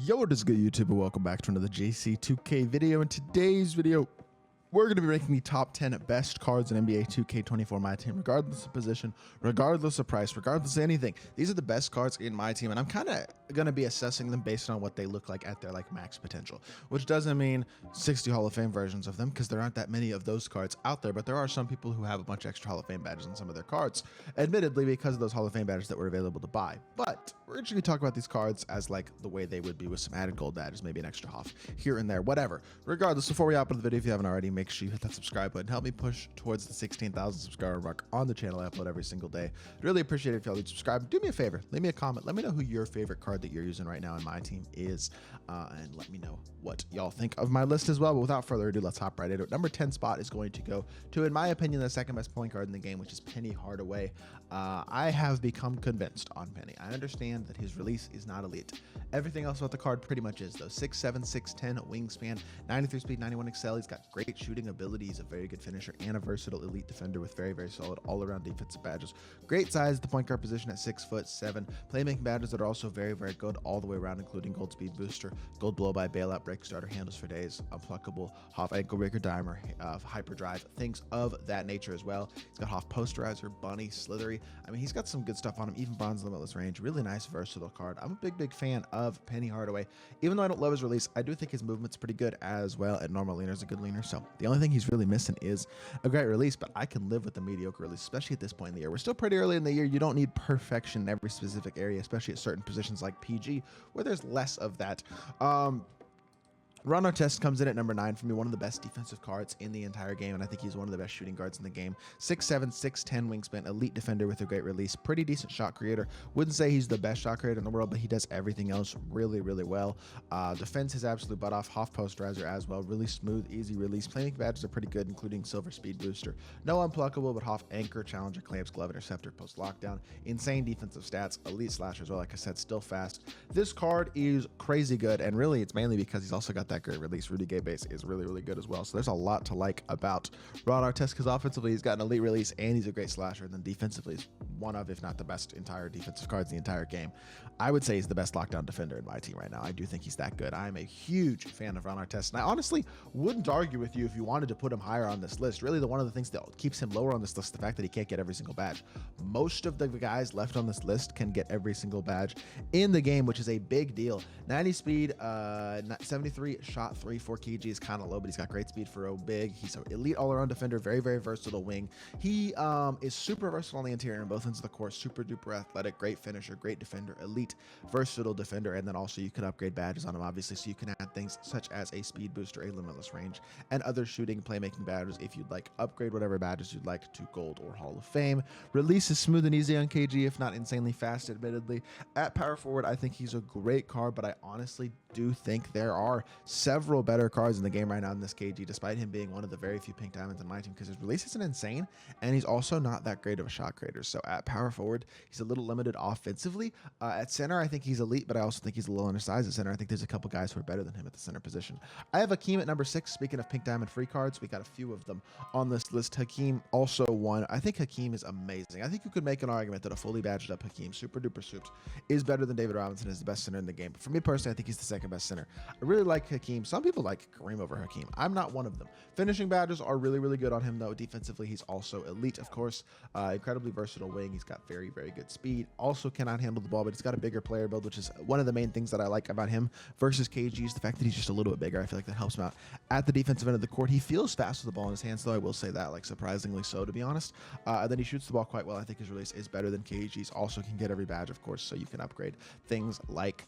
Yo, what is good, YouTube, and welcome back to another JC2K video. In today's video, we're going to be ranking the top 10 best cards in NBA 2K24 MyTEAM, regardless of position, regardless of price, regardless of anything. These are the best cards in my team, and I'm kind of going to be assessing them based on what they look like at their max potential, which doesn't mean 60 Hall of Fame versions of them, because there aren't that many of those cards out there, but there are some people who have a bunch of extra Hall of Fame badges on some of their cards, admittedly because of those Hall of Fame badges that were available to buy. But we're going to talk about these cards as the way they would be with some added gold badges, maybe an extra Hoff here and there, whatever. Regardless, before we hop into the video, if you haven't already, make sure you hit that subscribe button. Help me push towards the 16,000 subscriber mark on the channel. I upload every single day. I'd really appreciate it if y'all would subscribe. Do me a favor, leave me a comment. Let me know who your favorite card that you're using right now in my team is, and let me know what y'all think of my list as well. But without further ado, let's hop right into it. Number 10 spot is going to go to, in my opinion, the second best point guard in the game, which is Penny Hardaway. I have become convinced on Penny. I understand that his release is not elite. Everything else about the card pretty much is, though. 6'7", 6'10", wingspan, 93 speed, 91 excel. He's got great shooting ability. He's a very good finisher and a versatile elite defender with very, very solid all-around defensive badges. Great size at the point guard position at 6'7". Playmaking badges that are also very, very good all the way around, including gold speed booster, gold blow by, bailout, break starter, handles for days, unpluckable, Hoff ankle breaker, dimer, hyperdrive, things of that nature as well. He's got Hoff posterizer, bunny, slithery. I mean, he's got some good stuff on him, even bronze limitless range. Really nice, versatile card. I'm a big fan of Penny Hardaway. Even though I don't love his release, I do think his movement's pretty good as well. At normal leaner's a good leaner, so the only thing he's really missing is a great release, but I can live with the mediocre release, especially at this point in the year. We're still pretty early in the year. You don't need perfection in every specific area, especially at certain positions like PG, where there's less of that. Ron Artest comes in at number 9 for me, one of the best defensive cards in the entire game, and I think he's one of the best shooting guards in the game. 6'7", 6'10", wingspan, elite defender with a great release, pretty decent shot creator. Wouldn't say he's the best shot creator in the world, but he does everything else really, really well. Defends his absolute butt off, Hoff posterizer as well, really smooth, easy release. Playmaking badges are pretty good, including silver speed booster. No unpluckable, but Hoff anchor, challenger, clamps, glove, interceptor, post lockdown. Insane defensive stats, elite slasher as well, like I said, still fast. This card is crazy good, and really it's mainly because he's also got that great release. Rudy Gay base is really, really good as well. So there's a lot to like about Ron Artest, because offensively he's got an elite release and he's a great slasher, and then defensively he's one of, if not the best entire defensive cards in the entire game. I would say he's the best lockdown defender in my team right now. I do think he's that good. I'm a huge fan of Ron Artest, and I honestly wouldn't argue with you if you wanted to put him higher on this list. Really, one of the things that keeps him lower on this list is the fact that he can't get every single badge. Most of the guys left on this list can get every single badge in the game, which is a big deal. 90 speed, 73 shot 3, 4 kg is kind of low, but he's got great speed for a big. He's an elite all-around defender, very, very versatile wing. He is super versatile on the interior and both ends of the court, super duper athletic, great finisher, great defender, elite versatile defender, and then also you can upgrade badges on him, obviously, so you can add things such as a speed booster, a limitless range, and other shooting playmaking badges if you'd like. Upgrade whatever badges you'd like to gold or Hall of Fame. Release is smooth and easy on KG, if not insanely fast, admittedly. At power forward, I think he's a great card, but I honestly do think there are several better cards in the game right now in this KG, despite him being one of the very few pink diamonds in my team, because his release isn't insane and he's also not that great of a shot creator. So at power forward, he's a little limited offensively. At center, I think he's elite, but I also think he's a little undersized at center. I think there's a couple guys who are better than him at the center position. I have Hakeem at number 6. Speaking of pink diamond free cards, we got a few of them on this list. Hakeem also one. I think Hakeem is amazing. I think you could make an argument that a fully badged up Hakeem, super duper soups, is better than David Robinson, is the best center in the game. But for me personally, I think he's the second best center. I really like Hakeem. Some people like Kareem over Hakeem. I'm not one of them. Finishing badges are really, really good on him, though. Defensively, he's also elite, of course. Incredibly versatile wing. He's got very, very good speed. Also cannot handle the ball, but he's got a bigger player build, which is one of the main things that I like about him versus KG, is the fact that he's just a little bit bigger. I feel like that helps him out at the defensive end of the court. He feels fast with the ball in his hands, though. I will say that, surprisingly so, to be honest. And then he shoots the ball quite well. I think his release is better than KG's. Also can get every badge, of course, so you can upgrade things like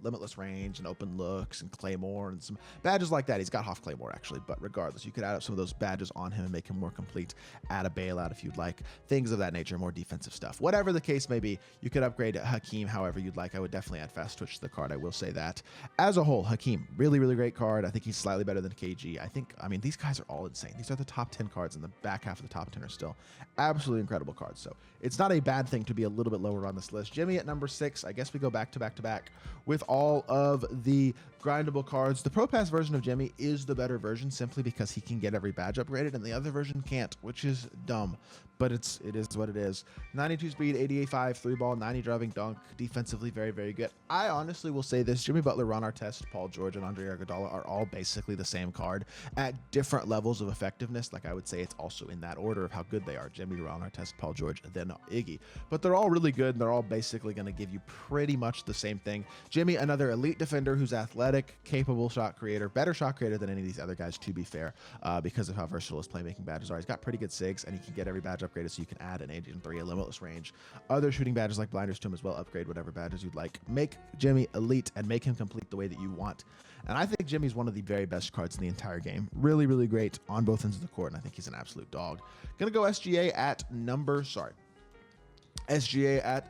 limitless range and open looks and Claymore and some badges like that. He's got Hoff Claymore, actually, but regardless, you could add up some of those badges on him and make him more complete. Add a bailout if you'd like, things of that nature, more defensive stuff. Whatever the case may be, you could upgrade Hakeem however you'd like. I would definitely add fast twitch to the card. I will say that. As a whole, Hakeem, really, really great card. I think he's slightly better than KG. I mean, these guys are all insane. These are the top 10 cards, and the back half of the top 10 are still absolutely incredible cards. So it's not a bad thing to be a little bit lower on this list. Jimmy at number 6. I guess we go back to back with all of the grindable cards. The Pro Pass version of Jimmy is the better version, simply because he can get every badge upgraded and the other version can't, which is dumb. but it is what it is. 92 speed, 88.5, 3-ball, 90 driving dunk, defensively very, very good. I honestly will say this: Jimmy Butler, Ron Artest, Paul George, and Andre Iguodala are all basically the same card at different levels of effectiveness. Like, I would say it's also in that order of how good they are: Jimmy, Ron Artest, Paul George, then Iggy. But they're all really good, and they're all basically going to give you pretty much the same thing. Jimmy, another elite defender who's athletic, capable shot creator, better shot creator than any of these other guys, to be fair, because of how versatile his playmaking badges are. He's got pretty good SIGs, and he can get every badge upgraded, so you can add an Agent 3, a limitless range. Other shooting badges like blinders to him as well. Upgrade whatever badges you'd like. Make Jimmy elite and make him complete the way that you want. And I think Jimmy's one of the very best cards in the entire game. Really, really great on both ends of the court, and I think he's an absolute dog. Gonna go SGA at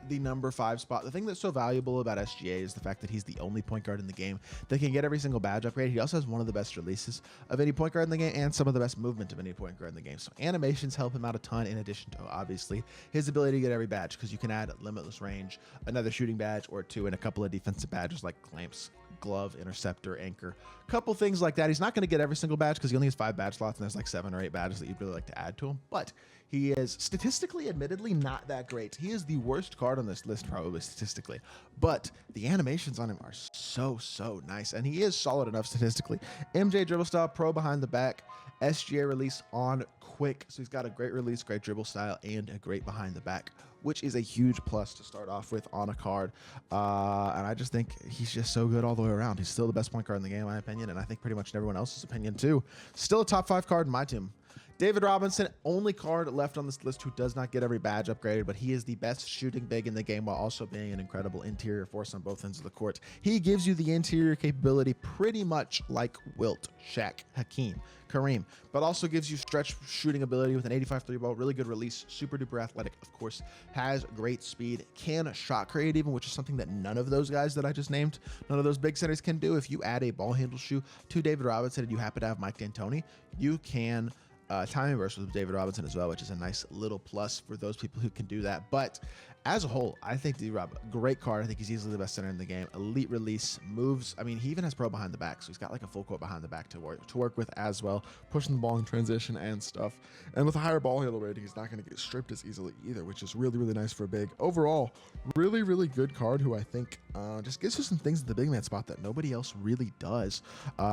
the number 5 spot. The thing that's so valuable about SGA is the fact that he's the only point guard in the game that can get every single badge upgrade. He also has one of the best releases of any point guard in the game and some of the best movement of any point guard in the game. So animations help him out a ton, in addition to obviously his ability to get every badge, because you can add limitless range, another shooting badge or two, and a couple of defensive badges like clamps, glove, interceptor, anchor, couple things like that. He's not going to get every single badge because he only has 5 badge slots, and there's like 7 or 8 badges that you'd really like to add to him. But he is statistically, admittedly, not that great. He is the worst card on this list, probably statistically, but the animations on him are so nice, and he is solid enough statistically. MJ dribble style, pro behind the back, SGA release on quick, so he's got a great release, great dribble style, and a great behind the back, which is a huge plus to start off with on a card. And I just think he's just so good all the way around. He's still the best point guard in the game, in my opinion, and I think pretty much in everyone else's opinion too. Still a top 5 card in my team. David Robinson, only card left on this list who does not get every badge upgraded, but he is the best shooting big in the game while also being an incredible interior force on both ends of the court. He gives you the interior capability pretty much like Wilt, Shaq, Hakeem, Kareem, but also gives you stretch shooting ability with an 85 3-ball, really good release, super duper athletic, of course, has great speed, can shot create even, which is something that none of those guys that I just named, none of those big centers can do. If you add a ball handle shoe to David Robinson and you happen to have Mike D'Antoni, you can time burst with David Robinson as well, which is a nice little plus for those people who can do that. But as a whole, I think D-Rob, great card. I think he's easily the best center in the game. Elite release, moves. I mean, he even has pro behind the back, so he's got like a full court behind the back to work with as well, pushing the ball in transition and stuff. And with a higher ball handle rating, he's not going to get stripped as easily either, which is really, really nice for a big. Overall, really, really good card who I think just gives you some things at the big man spot that nobody else really does,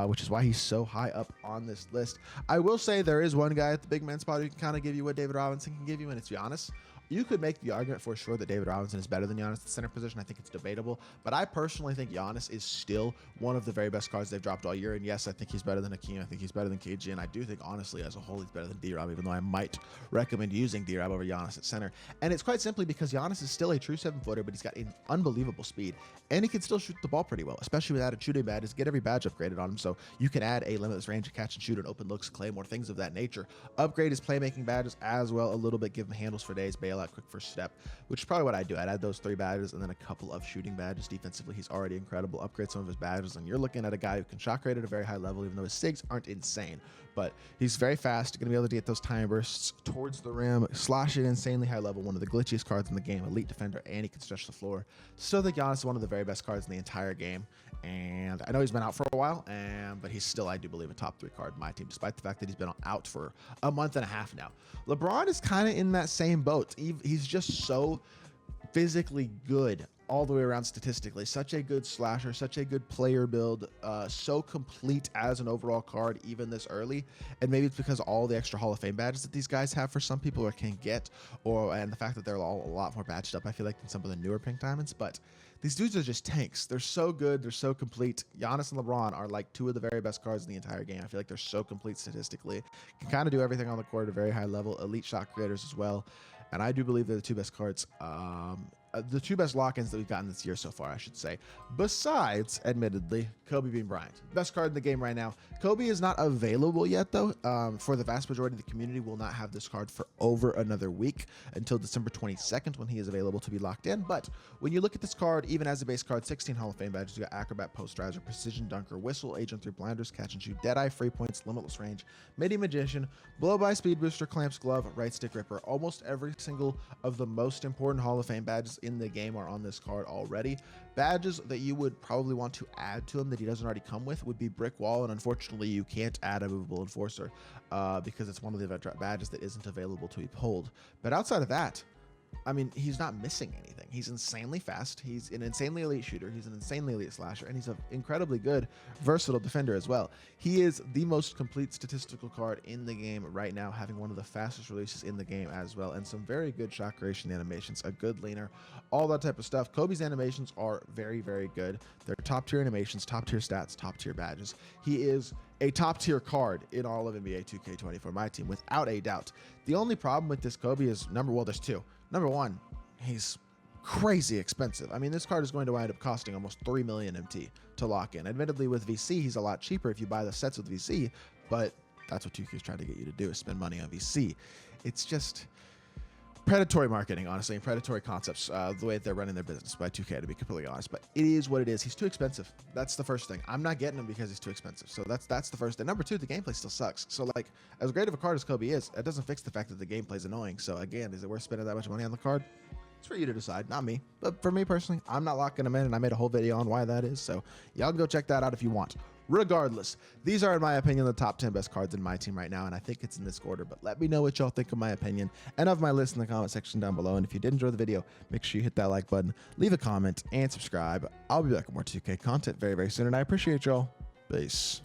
which is why he's so high up on this list. I will say there is one guy at the big man spot who can kind of give you what David Robinson can give you, and it's Giannis. You could make the argument for sure that David Robinson is better than Giannis at the center position. I think it's debatable, but I personally think Giannis is still one of the very best cards they've dropped all year. And yes, I think he's better than Hakeem. I think he's better than KG. And I do think, honestly, as a whole, he's better than D-Rob, even though I might recommend using D-Rob over Giannis at center. And it's quite simply because Giannis is still a true 7-footer, but he's got an unbelievable speed, and he can still shoot the ball pretty well, especially without a shooting badge. Get every badge upgraded on him, so you can add a limitless range of catch and shoot and open looks, claymore, things of that nature. Upgrade his playmaking badges as well a little bit, give him handles for days, bailout, quick first step, which is probably what I do. I'd add those 3 badges and then a couple of shooting badges. Defensively, he's already incredible. Upgrade some of his badges, and you're looking at a guy who can shot create at a very high level, even though his SIGs aren't insane. But he's very fast, going to be able to get those time bursts towards the rim, slash at insanely high level, one of the glitchiest cards in the game, elite defender, and he can stretch the floor. Still think Giannis is one of the very best cards in the entire game, and I know he's been out for a while, but he's still, I do believe, a top 3 card in my team, despite the fact that he's been out for a month and a half now. LeBron is kind of in that same boat. He's just so physically good all the way around statistically. Such a good slasher, such a good player build, so complete as an overall card even this early. And maybe it's because all the extra Hall of Fame badges that these guys have for some people or can get, and the fact that they're all a lot more badged up, I feel like, than some of the newer pink diamonds. But these dudes are just tanks. They're so good. They're so complete. Giannis and LeBron are like 2 of the very best cards in the entire game. I feel like they're so complete statistically. Can kind of do everything on the court at a very high level. Elite shot creators as well. And I do believe they're the 2 best cards, the 2 best lock-ins that we've gotten this year so far, I should say. Besides, admittedly, Kobe Bean Bryant. Best card in the game right now. Kobe is not available yet, though. For the vast majority of the community, will not have this card for over another week until December 22nd when he is available to be locked in. But when you look at this card, even as a base card, 16 Hall of Fame badges. You got Acrobat, Posterizer, Precision Dunker, Whistle, Agent 3, Blinders, Catch and Shoot, Deadeye, Free Points, Limitless Range, Midi Magician, Blow-By, Speed Booster, Clamps, Glove, Right Stick Ripper. Almost every single of the most important Hall of Fame badges in the game are on this card already. Badges that you would probably want to add to him that he doesn't already come with would be Brick Wall, and unfortunately you can't add a movable enforcer because it's one of the event drop badges that isn't available to be pulled. But outside of that, I mean, he's not missing anything. He's insanely fast. He's an insanely elite shooter. He's an insanely elite slasher, and he's an incredibly good, versatile defender as well. He is the most complete statistical card in the game right now, having one of the fastest releases in the game as well, and some very good shot creation animations, a good leaner, all that type of stuff. Kobe's animations are very, very good. They're top-tier animations, top-tier stats, top-tier badges. He is a top-tier card in all of NBA 2K24 MyTEAM, without a doubt. The only problem with this Kobe is, there's two. Number one, he's crazy expensive. I mean, this card is going to wind up costing almost 3 million MT to lock in. Admittedly, with VC, he's a lot cheaper if you buy the sets with VC, but that's what 2K is trying to get you to do, is spend money on VC. It's just predatory marketing, honestly, and predatory concepts, the way they're running their business by 2K, to be completely honest. But it is what it is. He's too expensive. That's the first thing. I'm not getting him because he's too expensive. So that's the first thing. Number two, the gameplay still sucks. So, like, as great of a card as Kobe is, it doesn't fix the fact that the gameplay is annoying. So, again, is it worth spending that much money on the card? It's for you to decide, not me. But for me personally, I'm not locking him in, and I made a whole video on why that is. So y'all can go check that out if you want. Regardless, these are, in my opinion, the top 10 best cards in my team right now, and I think it's in this order. But let me know what y'all think of my opinion and of my list in the comment section down below. And if you did enjoy the video, make sure you hit that like button, leave a comment, and subscribe. I'll be back with more 2K content very, very soon, and I appreciate y'all. Peace.